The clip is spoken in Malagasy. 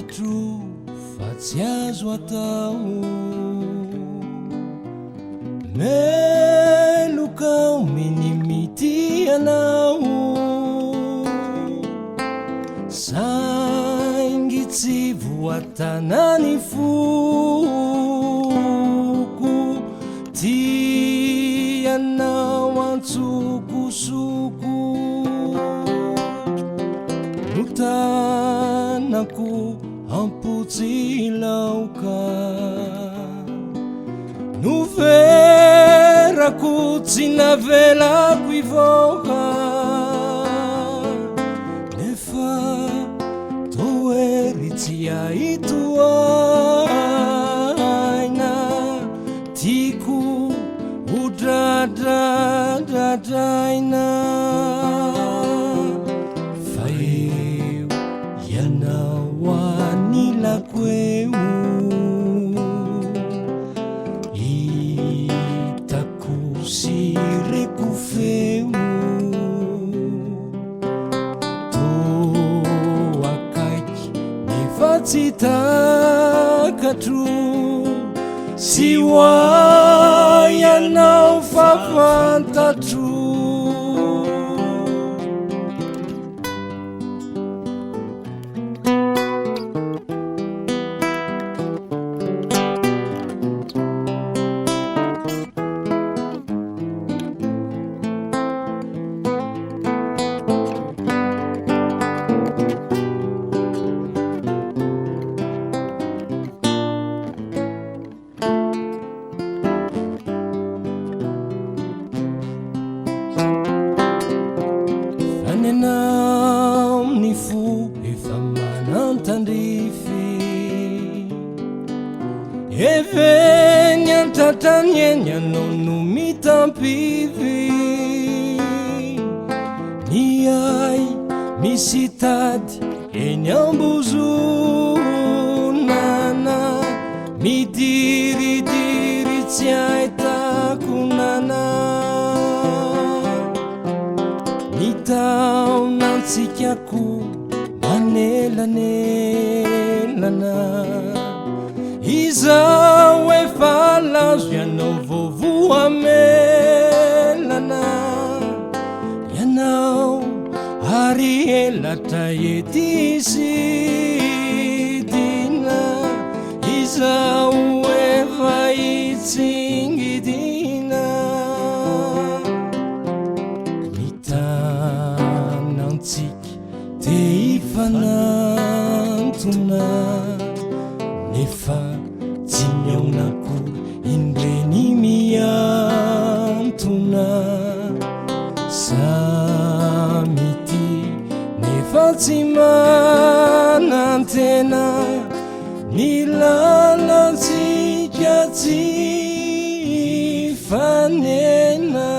takatro fa tsy azo atao melokao minimity anao saingy tsy voatanany foko tianao antsokosoko notanako ampotsilaoka noverako tsy navelako ivoaka nefa toery tsy ahito aina tiako hodradradradraina fa eo ianao anilako eo hitako sireko feo toa akaiky nefa tsy takatro sy hoay ianao fa fantatro fanenao ny fo efa manantandrify eveny antratrany eny anao no mitampivy ny ay misy tady eny ambozonana midiridiry tsy ahitako nana nitaonantsikako manelanelana izao efa lazo ianao vovoamelana ianao ary elatra ety sidina izao efa itsingidina mitanantsiky te ifanantona nefa tsy miaonako indreny miantona samity nefa tsy manantena ny lalantsika tsy fanena